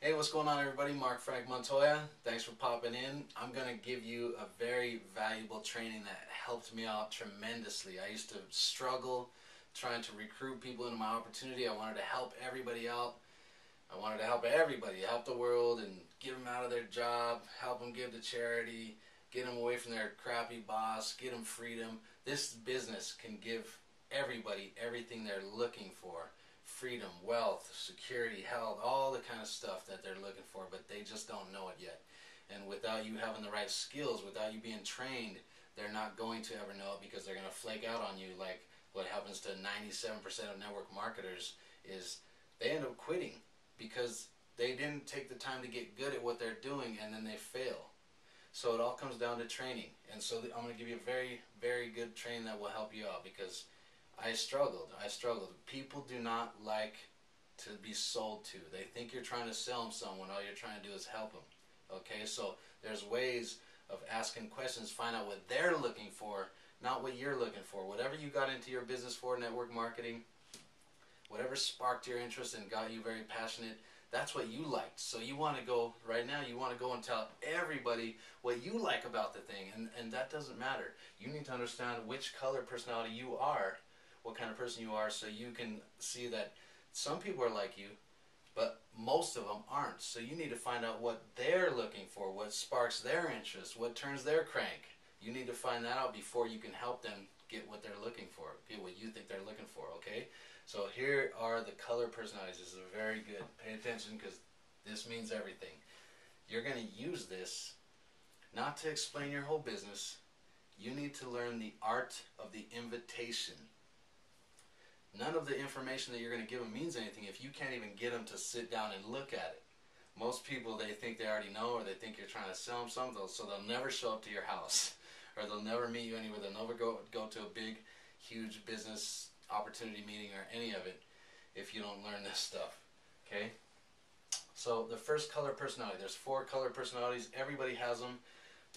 Hey, what's going on, everybody? Mark Frank Montoya. Thanks for popping in. I'm going to give you a very valuable training that helped me out tremendously. I used to struggle trying to recruit people into my opportunity. I wanted to help everybody out. I wanted to help everybody, help the world and get them out of their job, help them give to charity, get them away from their crappy boss, get them freedom. This business can give everybody everything they're looking for. Freedom, wealth, security, health, all the kind of stuff that they're looking for, but they just don't know it yet. And without you having the right skills, without you being trained, they're not going to ever know it because they're going to flake out on you, like what happens to 97% of network marketers is they end up quitting because they didn't take the time to get good at what they're doing, and then they fail. So it all comes down to training. And so I'm going to give you a very, very good training that will help you out because I struggled. People do not like to be sold to. They think you're trying to sell them someone. All you're trying to do is help them. Okay, so there's ways of asking questions, find out what they're looking for, not what you're looking for. Whatever you got into your business for, network marketing, whatever sparked your interest and got you very passionate, that's what you liked. So you want to go, right now, you want to go and tell everybody what you like about the thing. And that doesn't matter. You need to understand which color personality you are, what kind of person you are, so you can see that some people are like you, but most of them aren't. So you need to find out what they're looking for, what sparks their interest, what turns their crank. You need to find that out before you can help them get what they're looking for, get what you think they're looking for, okay? So here are the color personalities. This is very good. Pay attention because this means everything. You're going to use this not to explain your whole business. You need to learn the art of the invitation. None of the information that you're going to give them means anything if you can't even get them to sit down and look at it. Most people, they think they already know, or they think you're trying to sell them something, so they'll never show up to your house, or they'll never meet you anywhere. They'll never go to a big, huge business opportunity meeting or any of it if you don't learn this stuff. Okay? So the first color personality. There's 4 color personalities. Everybody has them.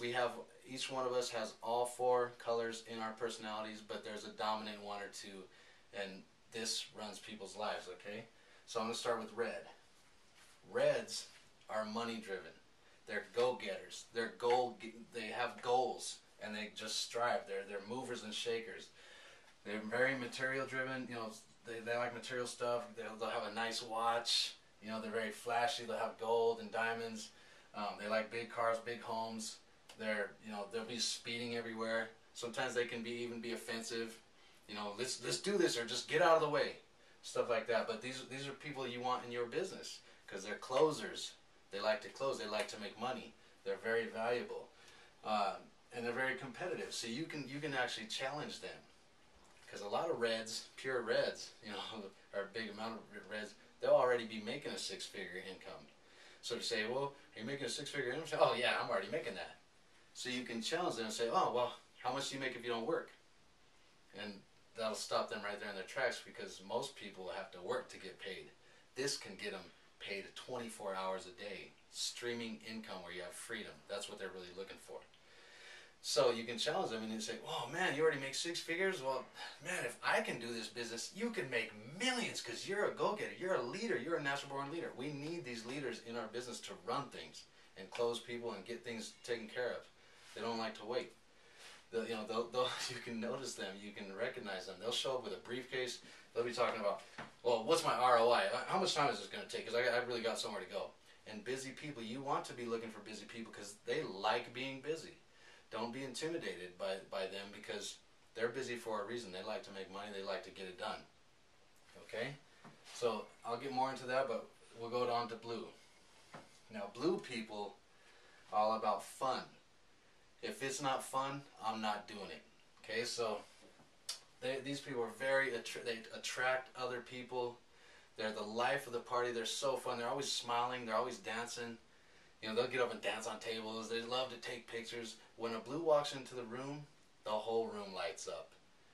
We have, each one of us has all 4 colors in our personalities, but there's a dominant one or two. And this runs people's lives, okay? So I'm going to start with red. Reds are money driven. They're go-getters. They have goals and they just strive. They're movers and shakers. They're very material driven. You know, they like material stuff. They'll have a nice watch. You know, they're very flashy. They'll have gold and diamonds. They like big cars, big homes. They'll be speeding everywhere. Sometimes they can even be offensive. You know, let's do this, or just get out of the way, stuff like that. But these are people you want in your business because they're closers. They like to close. They like to make money. They're very valuable, and they're very competitive. So you can actually challenge them because a lot of reds, pure reds, you know, or a big amount of reds, they'll already be making a 6-figure income. So to say, well, are you making a 6-figure income? Oh yeah, I'm already making that. So you can challenge them and say, oh well, how much do you make if you don't work? And that'll stop them right there in their tracks because most people have to work to get paid. This can get them paid 24 hours a day. Streaming income where you have freedom. That's what they're really looking for. So you can challenge them and you say, oh man, you already make 6 figures? Well, man, if I can do this business, you can make millions because you're a go-getter. You're a leader. You're a natural-born leader. We need these leaders in our business to run things and close people and get things taken care of. They don't like to wait. You can notice them, you can recognize them. They'll show up with a briefcase. They'll be talking about, well, what's my ROI? How much time is this going to take? Because I really got somewhere to go. And busy people, you want to be looking for busy people because they like being busy. Don't be intimidated by them because they're busy for a reason. They like to make money. They like to get it done. Okay? So I'll get more into that, but we'll go on to blue. Now, blue people, all about fun. If it's not fun, I'm not doing it. Okay, so these people are they attract other people. They're the life of the party. They're so fun. They're always smiling. They're always dancing. You know, they'll get up and dance on tables. They love to take pictures. When a blue walks into the room, the whole room lights up.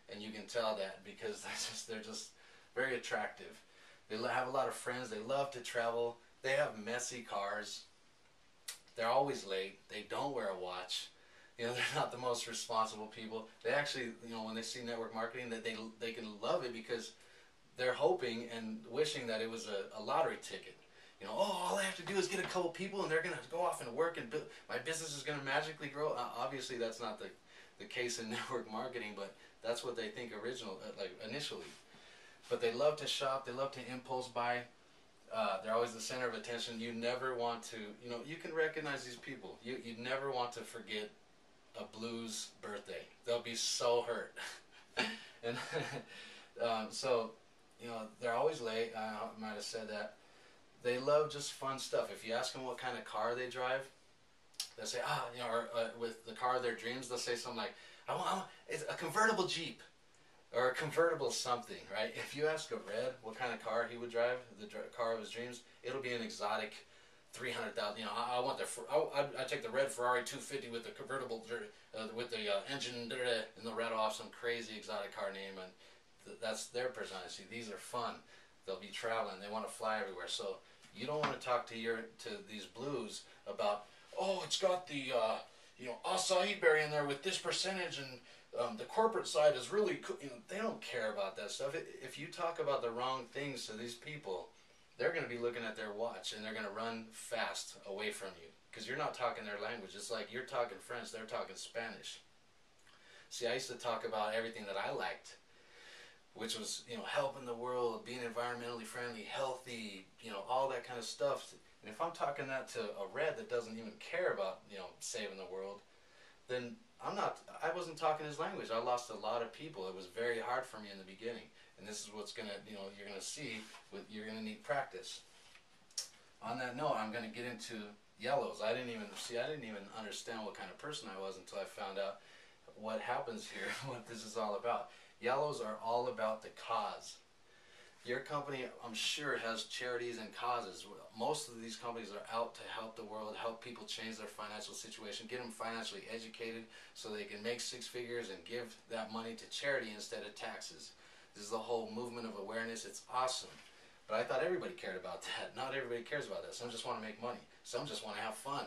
And you can tell that because they're just very attractive. They have a lot of friends. They love to travel. They have messy cars. They're always late. They don't wear a watch. You know, they're not the most responsible people. They actually, you know, when they see network marketing, that they can love it because they're hoping and wishing that it was a lottery ticket. You know, oh, all I have to do is get a couple people and they're going to go off and work and my business is going to magically grow. Obviously, that's not the case in network marketing, but that's what they think initially. But they love to shop. They love to impulse buy. They're always the center of attention. You never want to, you can recognize these people. You never want to forget a blues birthday. They'll be so hurt. And so, they're always late. I might have said that. They love just fun stuff. If you ask them what kind of car they drive, they'll say, or with the car of their dreams, they'll say something like, I want it's a convertible Jeep. Or a convertible something, right? If you ask a Red what kind of car he would drive, the car of his dreams, it'll be an exotic 300,000. I want I take the red Ferrari 250 with the convertible, with the engine, and they'll rattle off some crazy exotic car name, and that's their personality. These are fun. They'll be traveling. They want to fly everywhere. So you don't want to talk to these blues about, oh, it's got the acai berry in there with this percentage and. The corporate side is really cool. They don't care about that stuff. If you talk about the wrong things to these people, they're going to be looking at their watch and they're going to run fast away from you because you're not talking their language. It's like you're talking French, they're talking Spanish. See, I used to talk about everything that I liked, which was, helping the world, being environmentally friendly, healthy, all that kind of stuff. And if I'm talking that to a Red that doesn't even care about, saving the world, then I wasn't talking his language. I lost a lot of people. It was very hard for me in the beginning. And this is what's going to, you're going to see, you're going to need practice. On that note, I'm going to get into yellows. I didn't even understand what kind of person I was until I found out what happens here, what this is all about. Yellows are all about the cause. Your company, I'm sure, has charities and causes. Most of these companies are out to help the world, help people change their financial situation, get them financially educated so they can make six figures and give that money to charity instead of taxes. This is the whole movement of awareness. It's awesome. But I thought everybody cared about that. Not everybody cares about that. Some just want to make money. Some just want to have fun.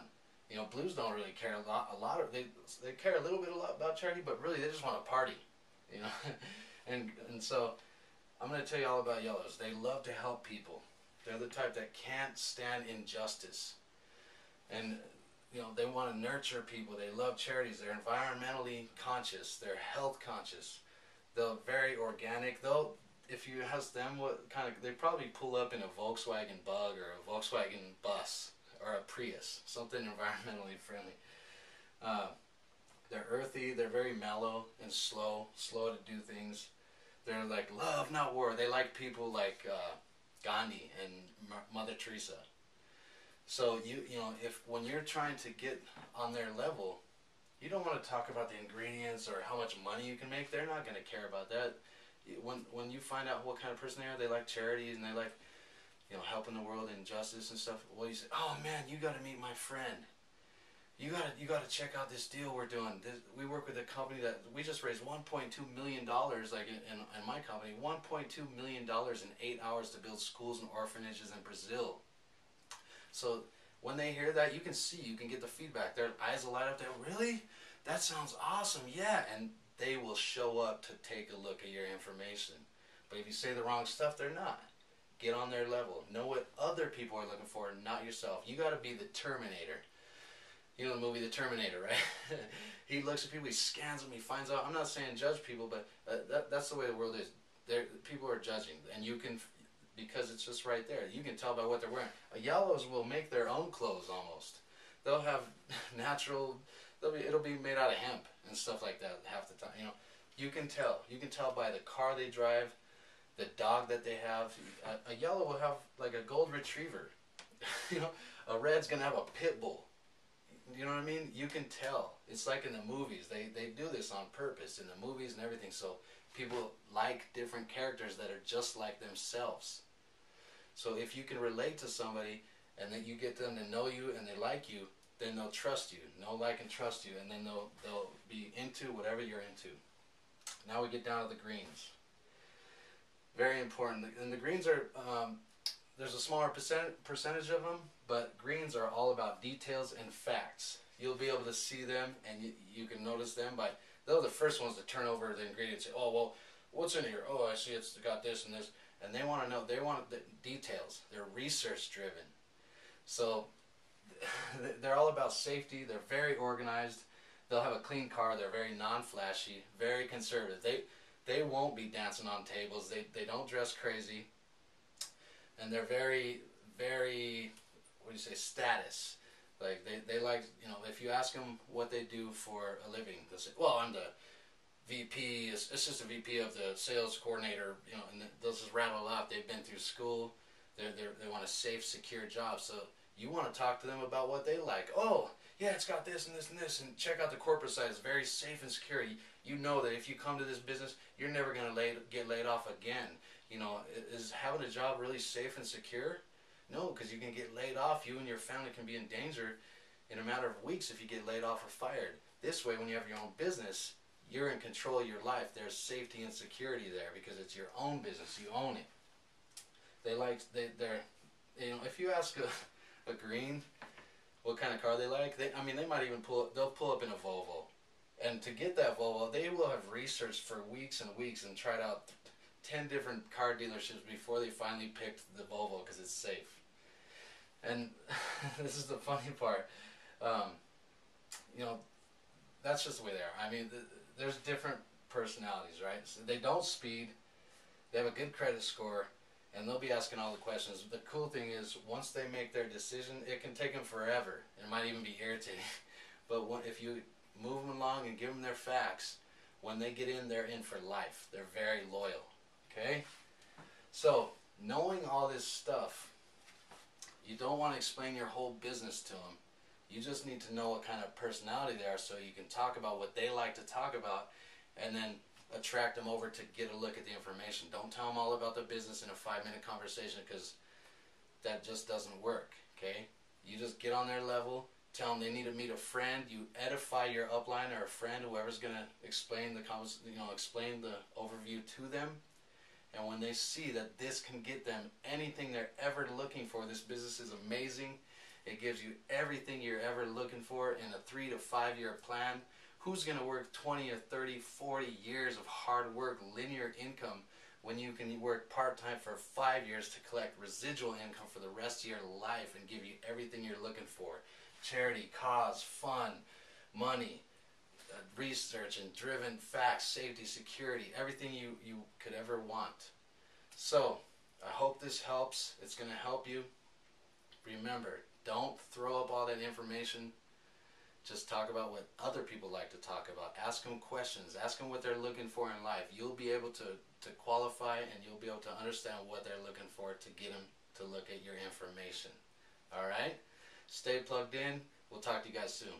Blues don't really care a lot. They care a little bit about charity, but really they just want to party. And so I'm going to tell you all about yellows. They love to help people. They're the type that can't stand injustice. And, they want to nurture people. They love charities. They're environmentally conscious. They're health conscious. They're very organic. If you ask them they probably pull up in a Volkswagen Bug or a Volkswagen Bus or a Prius, something environmentally friendly. They're earthy. They're very mellow and slow to do things. They're like love, not war. They like people like Gandhi and Mother Teresa. So when you're trying to get on their level, you don't want to talk about the ingredients or how much money you can make. They're not going to care about that. When you find out what kind of person they like charities and they like helping the world and justice and stuff. Well, you say, oh man, you got to meet my friend. You got to check out this deal we're doing. We work with a company that we just raised $1.2 million, like in my company, $1.2 million in 8 hours to build schools and orphanages in Brazil. So when they hear that, you can get the feedback. Their eyes will light up. They're really? That sounds awesome. Yeah, and they will show up to take a look at your information. But if you say the wrong stuff, they're not. Get on their level. Know what other people are looking for, not yourself. You got to be the Terminator. You know the movie The Terminator, right? He looks at people, he scans them, he finds out. I'm not saying judge people, but that's the way the world is. People are judging, and you can, because it's just right there. You can tell by what they're wearing. Yellows will make their own clothes almost. They'll have natural. It'll be made out of hemp and stuff like that half the time. You can tell. You can tell by the car they drive, the dog that they have. A yellow will have like a gold retriever. A red's gonna have a pit bull. You know what I mean? You can tell. It's like in the movies. They do this on purpose in the movies and everything. So people like different characters that are just like themselves. So if you can relate to somebody and then you get them to know you and they like you, then they'll trust you. Know, like, and trust you. And then they'll be into whatever you're into. Now we get down to the greens. Very important. And the greens are... there's a smaller percentage of them, but greens are all about details and facts. You'll be able to see them, and you can notice them by... They're the first ones to turn over the ingredients. Say, oh, well, what's in here? Oh, I see it's got this and this. And they want to know. They want the details. They're research-driven. So they're all about safety. They're very organized. They'll have a clean car. They're very non-flashy, very conservative. They won't be dancing on tables. They don't dress crazy, and they're very, very, what do you say, status. Like they like, you know, if you ask them what they do for a living, they'll say, well, I'm the VP, assistant VP of the sales coordinator, you know, and they'll just rattle off. They've been through school. They want a safe, secure job. So you want to talk to them about what they like. Oh, yeah, it's got this and this and this, and check out the corporate side. It's very safe and secure. You know that if you come to this business, you're never going to get laid off again. You know, is having a job really safe and secure? No, because you can get laid off. You and your family can be in danger in a matter of weeks if you get laid off or fired. This way, when you have your own business, you're in control of your life. There's safety and security there because it's your own business. You own it. They're, you know, if you ask a green what kind of car they like, they might even they'll pull up in a Volvo. And to get that Volvo, they will have researched for weeks and weeks and tried out 10 different car dealerships before they finally picked the Volvo because it's safe. And this is the funny part. You know, that's just the way they are. I mean, there's different personalities, right? So they don't speed. They have a good credit score. And they'll be asking all the questions. The cool thing is, once they make their decision, it can take them forever. It might even be irritating. But if you move them along and give them their facts, when they get in, they're in for life. They're very loyal. Okay? So, knowing all this stuff, you don't want to explain your whole business to them. You just need to know what kind of personality they are so you can talk about what they like to talk about, and then attract them over to get a look at the information. Don't tell them all about the business in a 5-minute conversation because that just doesn't work, okay? You just get on their level, tell them they need to meet a friend, you edify your upline or a friend, whoever's going to explain explain the overview to them. And when they see that this can get them anything they're ever looking for, this business is amazing, it gives you everything you're ever looking for in a 3 to 5 year plan. Who's going to work 20 or 30, 40 years of hard work, linear income, when you can work part-time for 5 years to collect residual income for the rest of your life and give you everything you're looking for? Charity, cause, fun, money, research and driven facts, safety, security, everything you could ever want. So, I hope this helps. It's going to help you. Remember, don't throw up all that information. Just talk about what other people like to talk about. Ask them questions. Ask them what they're looking for in life. You'll be able to qualify, and you'll be able to understand what they're looking for to get them to look at your information. All right? Stay plugged in. We'll talk to you guys soon.